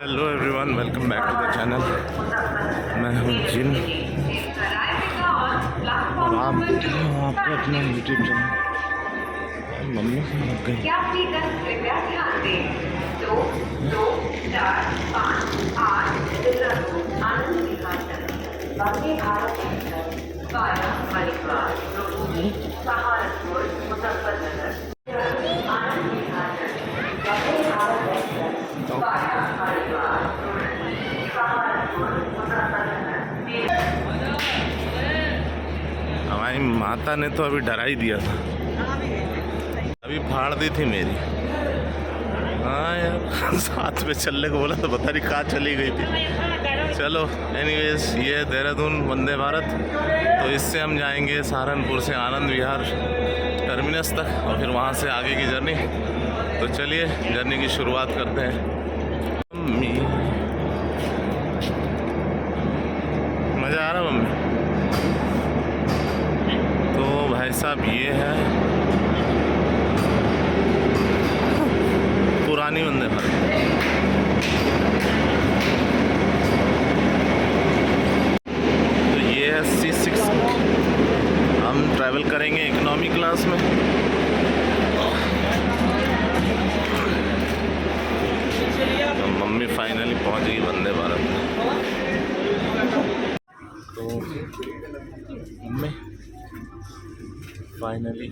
Hello everyone, welcome back to the channel. मैं हूँ जिन और आप देख रहे हो आपका अपना यूट्यूब चैनल। मम्मी से लग गई। हमारी माता ने तो अभी डरा ही दिया था, अभी फाड़ दी थी मेरी। हाँ यार, साथ में चलने को बोला तो पता नहीं कहाँ चली गई थी। चलो एनीवेज, ये है देहरादून वंदे भारत। तो इससे हम जाएंगे सहारनपुर से आनंद विहार टर्मिनस तक और फिर वहाँ से आगे की जर्नी। तो चलिए जर्नी की शुरुआत करते हैं। मज़ा आ रहा मम्मी? तो भाई साहब ये है पुरानी वंदे भारत। तो ये है C6। हम ट्रैवल करेंगे इकोनॉमी क्लास में। तो मम्मी फाइनली पहुंच गई वंदे भारत में। तो मम्मी फाइनली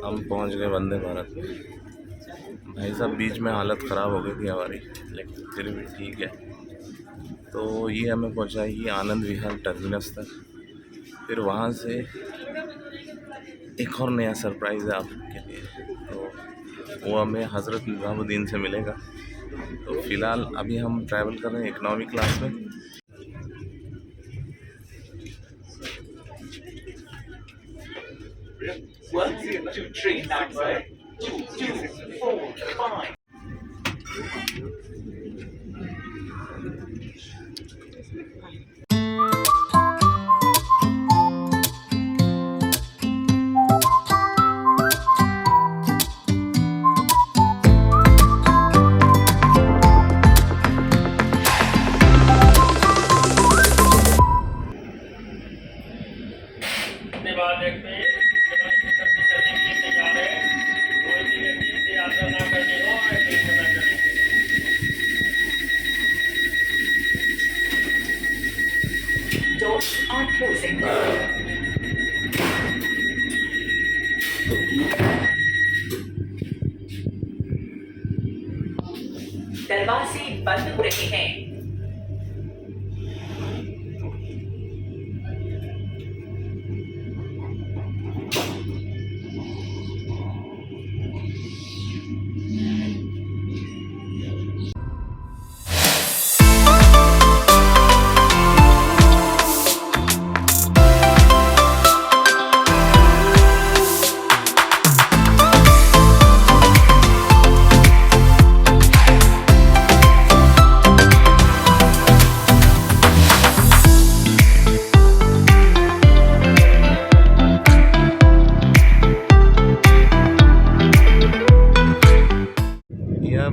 हम पहुंच गए वंदे भारत में। भाई साहब बीच में हालत ख़राब हो गई थी हमारी, लेकिन फिर भी ठीक है। तो ये हमें पहुंचाएगी आनंद विहार टर्मिनस तक। फिर वहाँ से एक और नया सरप्राइज़ है आपके लिए, तो वो हमें हज़रत निज़ामुद्दीन से मिलेगा। तो फ़िलहाल अभी हम ट्रैवल कर रहे हैं इकनॉमी क्लास में। दरवाजे बंद हो रहे हैं।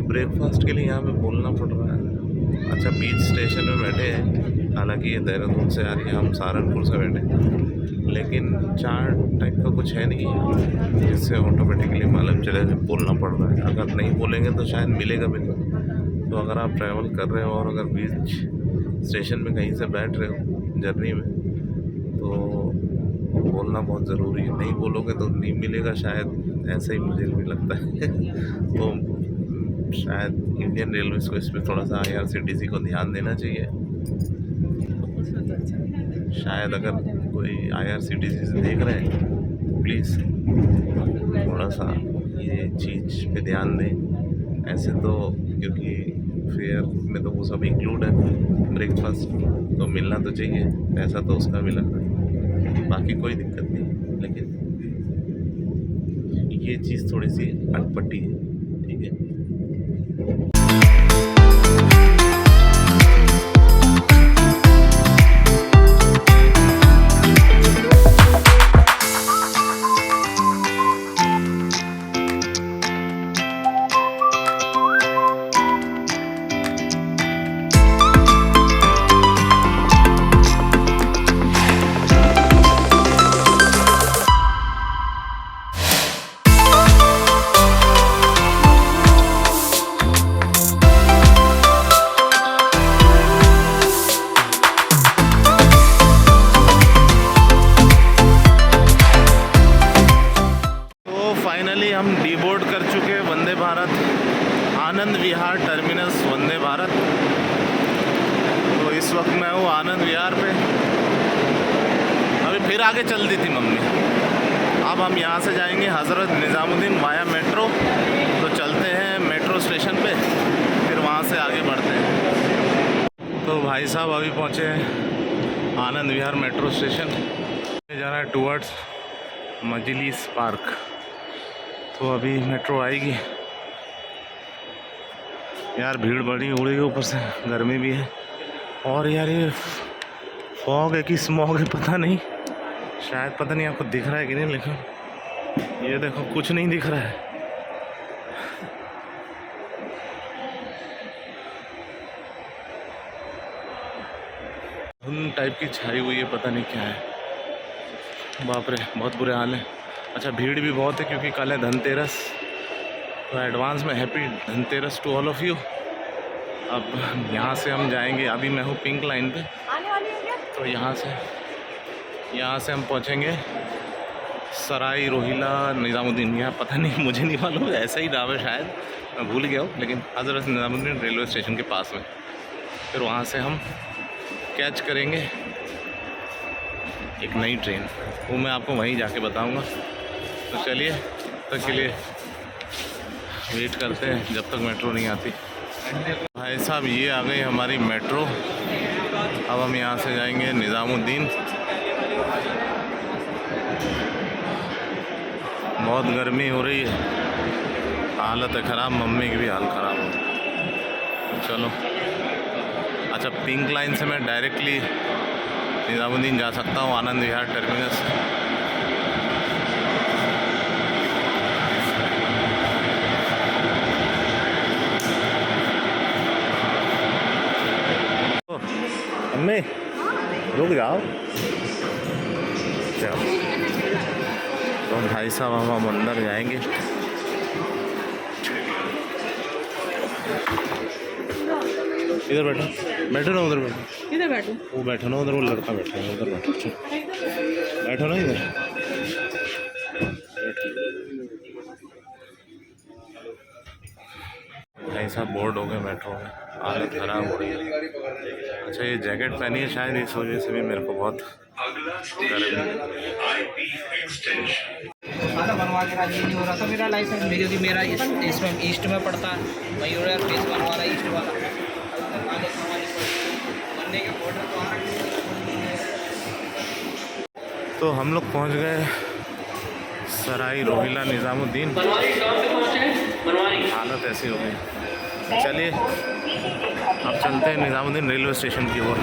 ब्रेकफास्ट के लिए यहाँ पे बोलना पड़ रहा है। अच्छा, बीच स्टेशन में बैठे हैं, हालांकि ये देहरादून से आ रही है, हम सहारनपुर से बैठे, लेकिन चार्ट टाइप का कुछ है नहीं जिससे ऑटोमेटिकली मालूम चले बोलना पड़ रहा है। अगर नहीं बोलेंगे तो शायद मिलेगा भी नहीं। तो अगर आप ट्रैवल कर रहे हो और अगर बीच स्टेशन में कहीं से बैठ रहे हो जर्नी में, तो बोलना बहुत ज़रूरी है। नहीं बोलोगे तो नहीं मिलेगा शायद, ऐसा ही मुझे भी लगता है। तो शायद इंडियन रेलवेज़ को इस पर थोड़ा सा IRCTC को ध्यान देना चाहिए। शायद अगर कोई IRCTC से देख रहे हैं, प्लीज़ थोड़ा सा ये चीज़ पे ध्यान दें। ऐसे तो क्योंकि फेयर में तो वो सब इंक्लूड है, ब्रेकफास्ट तो मिलना तो चाहिए, पैसा तो उसका मिला, बाकी कोई दिक्कत नहीं। लेकिन ये चीज़ थोड़ी सी अटपटी है, ठीक है। वंदे भारत। तो इस वक्त मैं हूँ आनंद विहार पे। अभी फिर आगे चल दी थी मम्मी। अब हम यहाँ से जाएंगे हज़रत निज़ामुद्दीन वाया मेट्रो। तो चलते हैं मेट्रो स्टेशन पे, फिर वहाँ से आगे बढ़ते हैं। तो भाई साहब अभी पहुँचे हैं आनंद विहार मेट्रो स्टेशन। जाना है टूवर्ड्स मजलिस पार्क। तो अभी मेट्रो आएगी। यार भीड़ बड़ी हो रही है, ऊपर से गर्मी भी है। और यार ये फॉग है कि स्मॉग है पता नहीं, शायद पता नहीं आपको दिख रहा है कि नहीं, लेकिन ये देखो कुछ नहीं दिख रहा है। धुंध टाइप की छाई हुई है, पता नहीं क्या है। बाप रे बहुत बुरे हाल है। अच्छा भीड़ भी बहुत है क्योंकि कल है धनतेरस। तो एडवांस में happy Dhanteras to all of you. अब यहाँ से हम जाएंगे, अभी मैं हूँ पिंक लाइन पे। तो यहाँ से हम पहुँचेंगे सराय रोहिला निज़ामुद्दीन। यहाँ पता नहीं, मुझे नहीं मालूम, ऐसा ही नाम है शायद, मैं भूल गया हूँ, लेकिन हज़रत निज़ामुद्दीन रेलवे स्टेशन के पास में। फिर वहाँ से हम कैच करेंगे एक नई ट्रेन, वो मैं आपको वहीं जाके बताऊँगा। तो चलिए तब के लिए वेट करते हैं जब तक मेट्रो नहीं आती। भाई साहब ये आ गई हमारी मेट्रो। अब हम यहाँ से जाएंगे निज़ामुद्दीन। बहुत गर्मी हो रही है, हालत है ख़राब, मम्मी की भी हाल ख़राब हो। तो चलो, अच्छा पिंक लाइन से मैं डायरेक्टली निज़ामुद्दीन जा सकता हूँ आनंद विहार टर्मिनस से। अम्मी रुक जाओ। चलो तो भाई साहब हम अंदर जाएंगे। इधर बैठो, बैठो ना उधर बैठो। इधर बैठो। वो बैठो ना उधर, वो लड़का बैठा है उधर बैठो। बैठो ना इधर। भाई साहब बोर्ड हो गए मेट्रो में, हालत ख़राब हो रही है। अच्छा ये जैकेट पहनी है शायद, इस वजह से भी मेरे को बहुत गर्मी। बनवा के राजी नहीं हो रहा था मेरा लाइसेंस, क्योंकि मेरा इसमें ईस्ट में पड़ता है। मयूर यार फेस बनवा रहा ईस्ट वाला बनने के बॉर्डर तो हम लोग पहुंच गए सराय रोहिला निज़ामुद्दीन। हालत ऐसी हो गई। चलिए अब चलते हैं निज़ामुद्दीन रेलवे स्टेशन की ओर।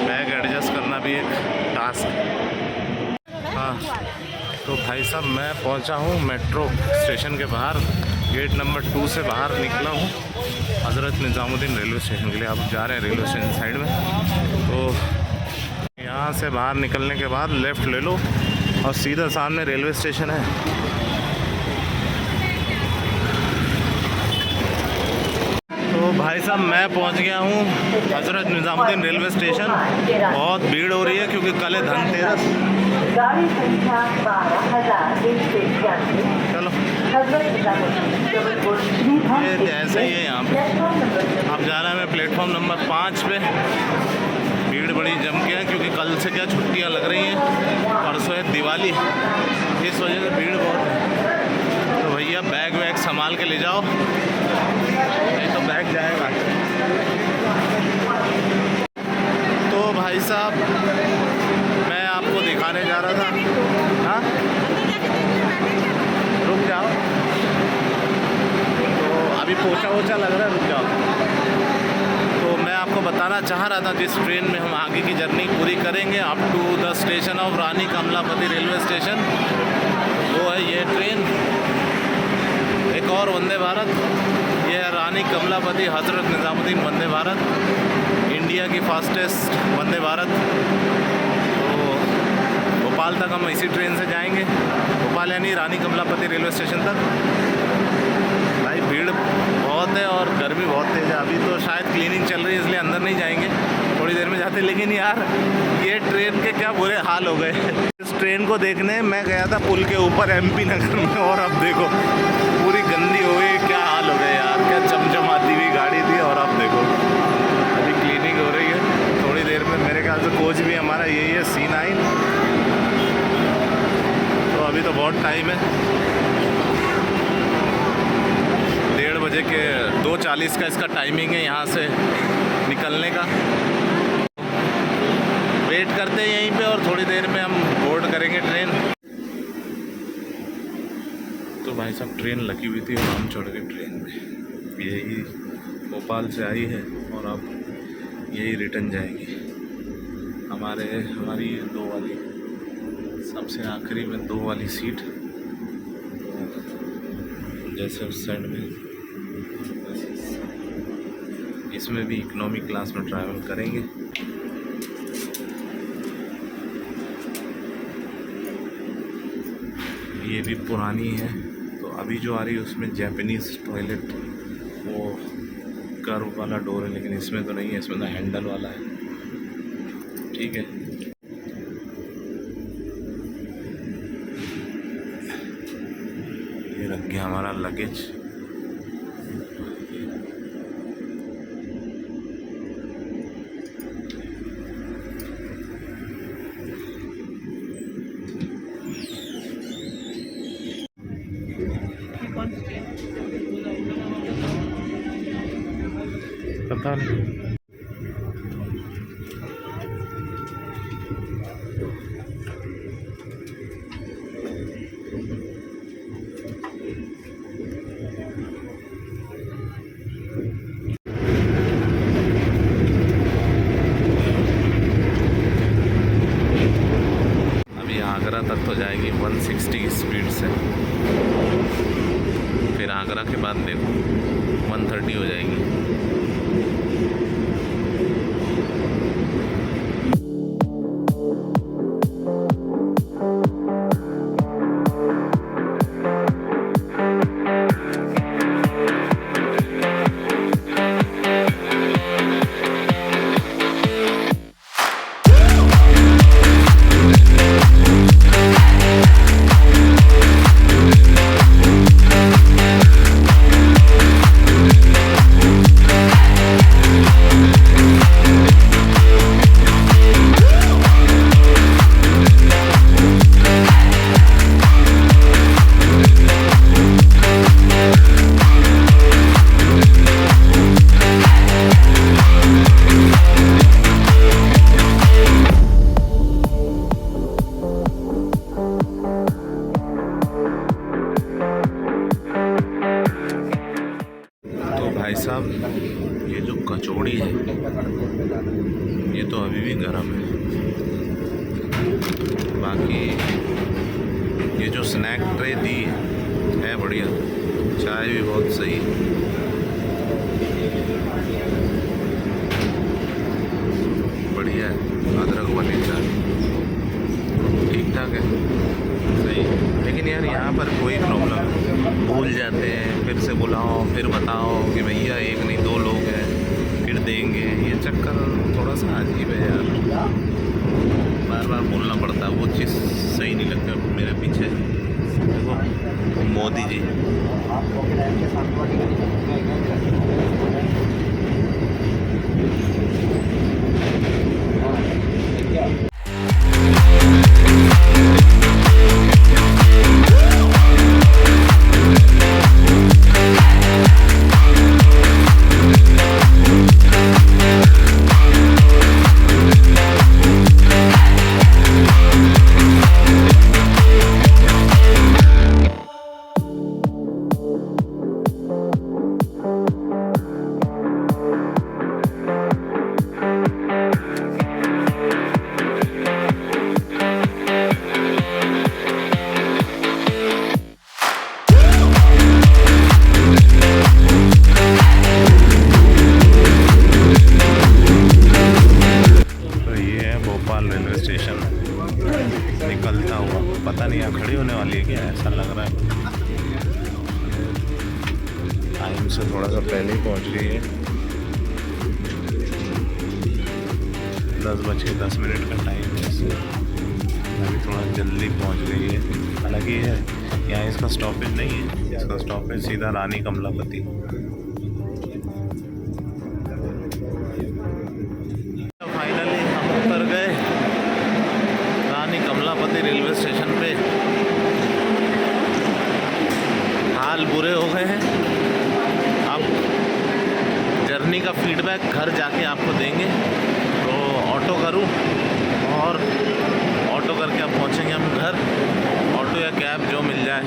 बैग एडजस्ट करना भी एक टास्क है। हाँ तो भाई साहब मैं पहुंचा हूँ मेट्रो स्टेशन के बाहर, गेट नंबर 2 से बाहर निकला हूँ हज़रत निज़ामुद्दीन रेलवे स्टेशन के लिए। अब जा रहे हैं रेलवे स्टेशन साइड में। तो यहाँ से बाहर निकलने के बाद लेफ़्ट ले लो और सीधा सामने रेलवे स्टेशन है। तो भाई साहब मैं पहुँच गया हूँ हज़रत निज़ामुद्दीन रेलवे स्टेशन। बहुत भीड़ हो रही है क्योंकि कल है धनतेरस। गाड़ी संख्या 12,191। चलो ये ऐसे ही है यहाँ पे। अब जा रहा है मैं प्लेटफॉर्म नंबर 5 पे। भीड़ बड़ी जम के है क्योंकि कल से क्या छुट्टियाँ लग रही हैं, परसों है दिवाली, इस वजह से भीड़ बहुत है। तो भैया बैग वैग संभाल के ले जाओ, नहीं तो बैग जाएगा। तो भाई साहब मैं आपको दिखाने जा रहा था। हाँ रुक जाओ, तो अभी पोछा वोछा लग रहा है, रुक जाओ। तो मैं आपको बताना चाह रहा था जिस ट्रेन में हम आगे की जर्नी पूरी करेंगे up to the station of Rani Kamlapati railway station, वो है ये ट्रेन। एक और वंदे भारत, ये है रानी कमलापति हज़रत निज़ामुद्दीन वंदे भारत, इंडिया की फास्टेस्ट वंदे भारत। तो भोपाल तक हम इसी ट्रेन से जाएंगे, भोपाल यानी रानी कमलापति रेलवे स्टेशन तक। भाई भीड़ बहुत है और गर्मी बहुत तेज़ है। अभी तो शायद क्लीनिंग चल रही है इसलिए अंदर नहीं जाएंगे। थोड़ी देर में जाते। लेकिन यार ये ट्रेन के क्या बुरे हाल हो गए। इस ट्रेन को देखने मैं गया था पुल के ऊपर MP नगर में, और अब देखो पूरी गंदी हो गई। क्या हाल हो गया यार, क्या चमचमाती हुई गाड़ी थी और अब देखो अभी क्लीनिंग हो रही है। थोड़ी देर में मेरे ख्याल से कोच भी हमारा यही है C9। तो अभी तो बहुत टाइम है, 1:30 बजे के 2:40 का इसका टाइमिंग है यहाँ से निकलने का। वेट करते हैं यहीं पे और थोड़ी देर में हम बोर्ड करेंगे ट्रेन। तो भाई साहब ट्रेन लगी हुई थी और हम चढ़ गए ट्रेन में। यही भोपाल से आई है और अब यही रिटर्न जाएगी। हमारी 2 वाली सबसे आखिरी में 2 वाली सीट, जैसे उस साइड में इसमें भी इकोनॉमी क्लास में ट्रैवल करेंगे। ये भी पुरानी है, तो अभी जो आ रही है उसमें जापानीज़ टॉयलेट, वो कर्व वाला डोर है, लेकिन इसमें तो नहीं है, इसमें तो हैंडल वाला है। ठीक है, ये रख गया हमारा लगेज। पता नहीं। अभी आगरा तक तो जाएगी 160 की स्पीड से, फिर आगरा के बाद देखो 130 हो जाएगी। भाई साहब ये जो कचौड़ी है ये तो अभी भी गर्म है। बाकी ये जो स्नैक ट्रे दी है बढ़िया, चाय भी बहुत सही है। बढ़िया है, अदरक वाली चाय ठीक ठाक है, सही। लेकिन यार यहाँ पर कोई प्रॉब्लम है, भूल जाते हैं, फिर से बुलाओ, फिर बताओ कि भैया एक नहीं 2 लोग हैं, फिर देंगे। ये चक्कर थोड़ा सा अजीब है यार, बार बार बोलना पड़ता है, वो चीज़ सही नहीं लगता। मेरे पीछे देखो मोदी जी, निकलता हुआ, पता नहीं यहाँ खड़ी होने वाली है क्या, ऐसा लग रहा है। टाइम से थोड़ा सा पहले ही पहुँच गई है। 10:10 का टाइम है इससे अभी थोड़ा जल्दी पहुंच गई है। हालांकि यहाँ इसका स्टॉपेज नहीं है, इसका स्टॉपेज सीधा रानी कमलापति। फाइनली हम उतर गए रानी कमलापति रेलवे स्टेशन पे। हाल बुरे हो गए हैं। अब जर्नी का फीडबैक घर जाके आपको देंगे। तो ऑटो करूं और ऑटो करके अब पहुंचेंगे हम घर। ऑटो या कैब जो मिल जाए।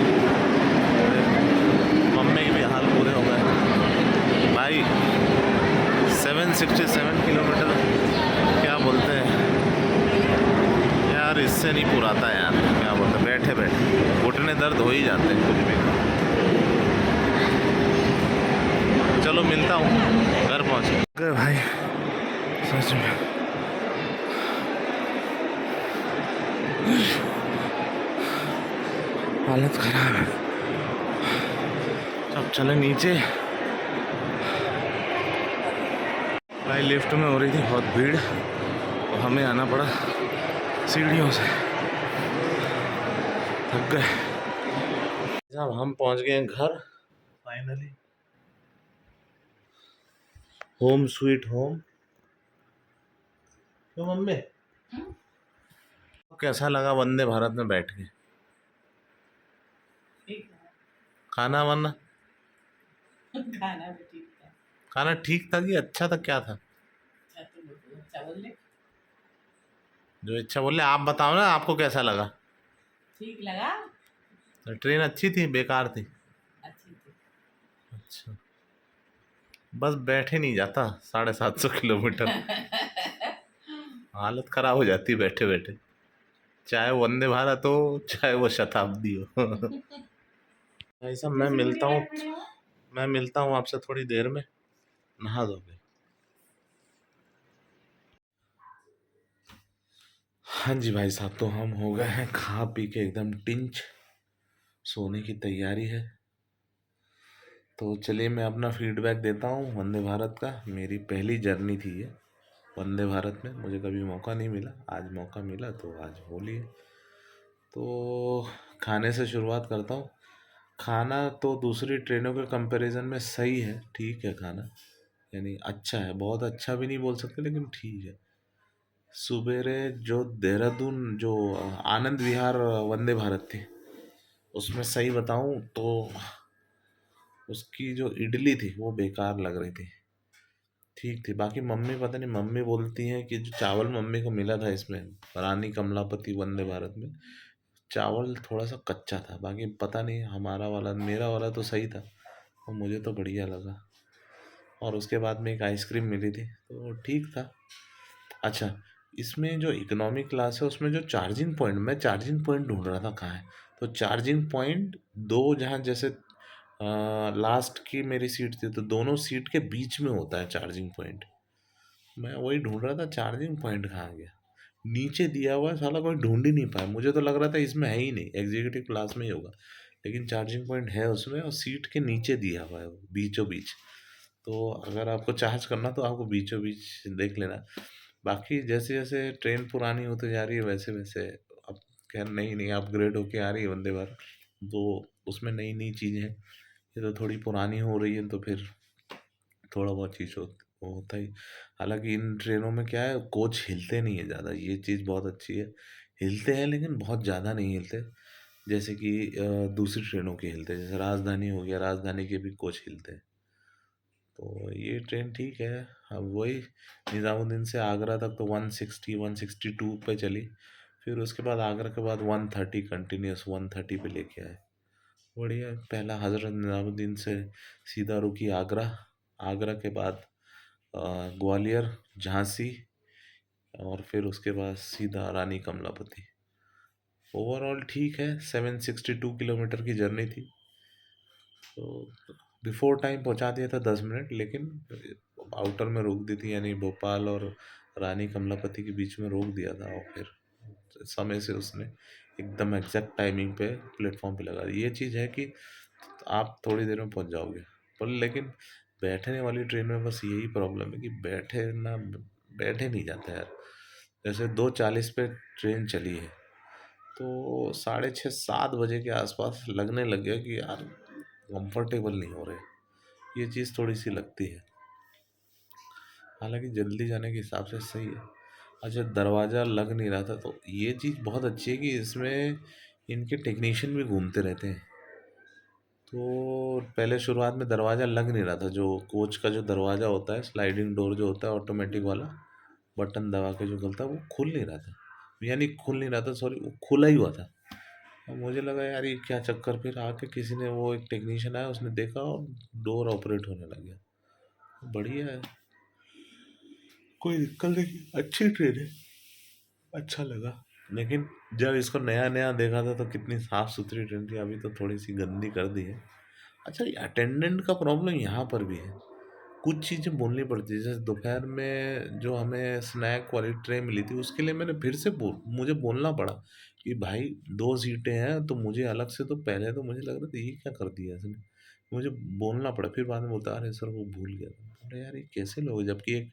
मम्मी के भी हाल पूरे हो गए भाई। 767 किलोमीटर क्या बोलते हैं यार, इससे नहीं पुराता यार। क्या बोलते हैं, बैठे बैठे घुटने दर्द हो ही जाते हैं कुछ भी। चलो मिलता हूँ घर पहुँच गए भाई। सच में हालत खराब है। अब चले नीचे भाई। लिफ्ट में हो रही थी बहुत भीड़ और हमें आना पड़ा सीढ़ियों से। थक गए। साहब हम पहुंच गए हैं घर फाइनली। Home sweet home. क्यों मम्मी, कैसा लगा वंदे भारत में बैठ के? खाना वाना खाना भी ठीक था। खाना ठीक था कि अच्छा था, क्या था? अच्छा बोल ले। जो इच्छा बोले आप बताओ ना, आपको कैसा लगा? ठीक लगा। तो ट्रेन अच्छी थी बेकार थी? अच्छी थी। अच्छा, बस बैठे नहीं जाता 750 किलोमीटर। हालत खराब हो जाती बैठे बैठे, चाहे वो वंदे भारत हो चाहे वो शताब्दी हो। भाई साहब मैं मिलता हूँ आपसे थोड़ी देर में। नहा दोगे? हाँ जी भाई साहब, तो हम हो गए हैं खा पी के एकदम टिंच। सोने की तैयारी है। तो चलिए मैं अपना फीडबैक देता हूँ वंदे भारत का। मेरी पहली जर्नी थी ये वंदे भारत में। मुझे कभी मौका नहीं मिला, आज मौका मिला तो आज हो लिए। तो खाने से शुरुआत करता हूँ। खाना तो दूसरी ट्रेनों के कंपैरिजन में सही है, ठीक है खाना, यानी अच्छा है। बहुत अच्छा भी नहीं बोल सकते लेकिन ठीक है। सुबेरे जो देहरादून जो आनंद विहार वंदे भारत थी, उसमें सही बताऊं तो उसकी जो इडली थी वो बेकार लग रही थी। ठीक थी, बाकी मम्मी पता नहीं, मम्मी बोलती हैं कि जो चावल मम्मी को मिला था इसमें रानी कमलापति वंदे भारत में, चावल थोड़ा सा कच्चा था। बाकी पता नहीं, हमारा वाला मेरा वाला तो सही था और मुझे तो बढ़िया लगा। और उसके बाद में एक आइसक्रीम मिली थी तो ठीक था। अच्छा, इसमें जो इकोनॉमी क्लास है उसमें जो चार्जिंग पॉइंट, मैं चार्जिंग पॉइंट ढूंढ रहा था कहाँ है। तो चार्जिंग पॉइंट दो, जहाँ जैसे लास्ट की मेरी सीट थी तो दोनों सीट के बीच में होता है चार्जिंग पॉइंट। मैं वही ढूंढ रहा था, चार्जिंग पॉइंट कहाँ गया। नीचे दिया हुआ है, साला कोई ढूंढ ही नहीं पाया। मुझे तो लग रहा था इसमें है ही नहीं, एग्जीक्यूटिव क्लास में ही होगा, लेकिन चार्जिंग पॉइंट है उसमें और सीट के नीचे दिया हुआ है वो, बीचों बीच। तो अगर आपको चार्ज करना तो आपको बीचों बीच देख लेना। बाकी जैसे जैसे ट्रेन पुरानी होती जा रही है वैसे वैसे अब खैर नई नई अपग्रेड होके आ रही है वंदे भारत, तो उसमें नई नई चीज़ें हैं। ये तो थोड़ी पुरानी हो रही है तो फिर थोड़ा बहुत चीज़ वो होता ही। हालांकि इन ट्रेनों में क्या है, कोच हिलते नहीं है ज़्यादा, ये चीज़ बहुत अच्छी है। हिलते हैं लेकिन बहुत ज़्यादा नहीं हिलते, जैसे कि दूसरी ट्रेनों के हिलते हैं। जैसे राजधानी हो गया, राजधानी के भी कोच हिलते हैं। तो ये ट्रेन ठीक है। अब वही निज़ामुद्दीन से आगरा तक तो 160 162 पे चली। फिर उसके बाद आगरा के बाद 130 कंटिन्यूस 130 पे लेके आए। बढ़िया। पहला हज़रत निज़ामुद्दीन से सीधा रुकी आगरा, आगरा के बाद ग्वालियर, झांसी, और फिर उसके बाद सीधा रानी कमलापति। ओवरऑल ठीक है। 762 किलोमीटर की जर्नी थी। तो बिफोर टाइम पहुंचा दिया था 10 मिनट, लेकिन आउटर में रोक दी थी, यानी भोपाल और रानी कमलापति के बीच में रोक दिया था। और फिर समय से उसने एकदम एग्जैक्ट टाइमिंग पे प्लेटफॉर्म पे लगा दी। ये चीज़ है कि आप थोड़ी देर में पहुंच जाओगे, पर लेकिन बैठने वाली ट्रेन में बस यही प्रॉब्लम है कि बैठे नहीं जाता यार। जैसे 2:40 पे ट्रेन चली है तो 6:30-7 बजे के आसपास लगने लग गया कि यार कंफर्टेबल नहीं हो रहे। ये चीज़ थोड़ी सी लगती है, हालांकि जल्दी जाने के हिसाब से सही है। अच्छा, दरवाज़ा लग नहीं रहा था तो ये चीज़ बहुत अच्छी है कि इसमें इनके टेक्नीशियन भी घूमते रहते हैं। तो पहले शुरुआत में दरवाज़ा लग नहीं रहा था, जो कोच का जो दरवाज़ा होता है स्लाइडिंग डोर जो होता है ऑटोमेटिक वाला, बटन दबा के जो खुलता है वो खुल नहीं रहा था। यानी खुल नहीं रहा था, सॉरी, वो खुला ही हुआ था। अब मुझे लगा यार ये क्या चक्कर, फिर आके किसी ने, वो एक टेक्नीशियन आया, उसने देखा और डोर ऑपरेट होने लग गया। बढ़िया है, कोई दिक्कत नहीं, अच्छी ट्रेन है, अच्छा लगा। लेकिन जब इसको नया नया देखा था तो कितनी साफ सुथरी ट्रेन थी, अभी तो थोड़ी सी गंदी कर दी है। अच्छा, ये अटेंडेंट का प्रॉब्लम यहाँ पर भी है, कुछ चीज़ें बोलनी पड़ती है। जैसे दोपहर में जो हमें स्नैक वाली ट्रे मिली थी उसके लिए मैंने फिर से मुझे बोलना पड़ा कि भाई 2 सीटें हैं, तो मुझे अलग से, तो पहले तो मुझे लग रहा था ये क्या कर दिया इसने, मुझे बोलना पड़ा। फिर बाद में बोलता अरे सर वो भूल गया था। बोले यार ये कैसे लोग हैं? जबकि एक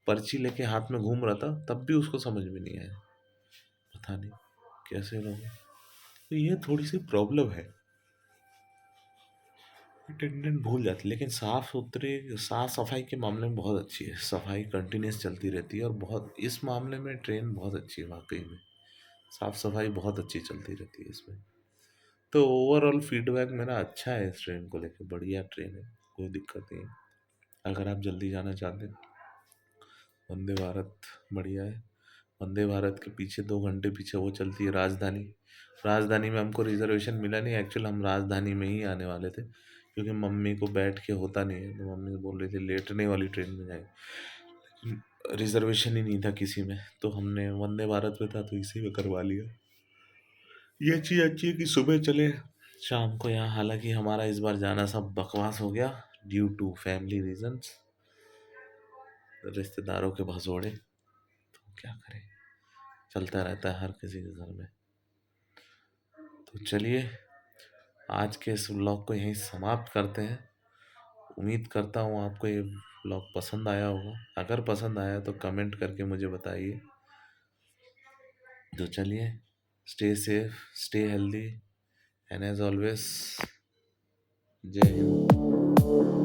पर्ची लेके हाथ में घूम रहा था तब भी उसको समझ में नहीं आया, पता नहीं कैसे लोग हैं। तो ये थोड़ी सी प्रॉब्लम है, अटेंडेंट भूल जाती। लेकिन साफ सफाई के मामले में बहुत अच्छी है, सफाई कंटिन्यूस चलती रहती है, और बहुत इस मामले में ट्रेन बहुत अच्छी है वाकई में, साफ सफाई बहुत अच्छी चलती रहती है इसमें। तो ओवरऑल फीडबैक मेरा अच्छा है इस ट्रेन को लेकर, बढ़िया ट्रेन है, कोई दिक्कत नहीं है। अगर आप जल्दी जाना चाहते हैं, वंदे भारत बढ़िया है। वंदे भारत के पीछे 2 घंटे पीछे वो चलती है राजधानी। राजधानी में हमको रिजर्वेशन मिला नहीं, एक्चुअल हम राजधानी में ही आने वाले थे, क्योंकि मम्मी को बैठ के होता नहीं है, तो मम्मी बोल रही थी लेटने वाली ट्रेन में जाएंगे, रिजर्वेशन ही नहीं था किसी में, तो हमने वंदे भारत में था तो इसी में करवा लिया। ये चीज़ अच्छी है कि सुबह चले शाम को यहाँ, हालांकि हमारा इस बार जाना सब बकवास हो गया ड्यू टू फैमिली रीजंस, रिश्तेदारों के भसोड़े, तो क्या करें, चलता रहता है हर किसी के घर में। तो चलिए, आज के इस व्लॉग को यहीं समाप्त करते हैं। उम्मीद करता हूँ आपको ये व्लॉग पसंद आया होगा, अगर पसंद आया तो कमेंट करके मुझे बताइए। तो चलिए, stay safe, stay healthy, and as always, जय हिंद।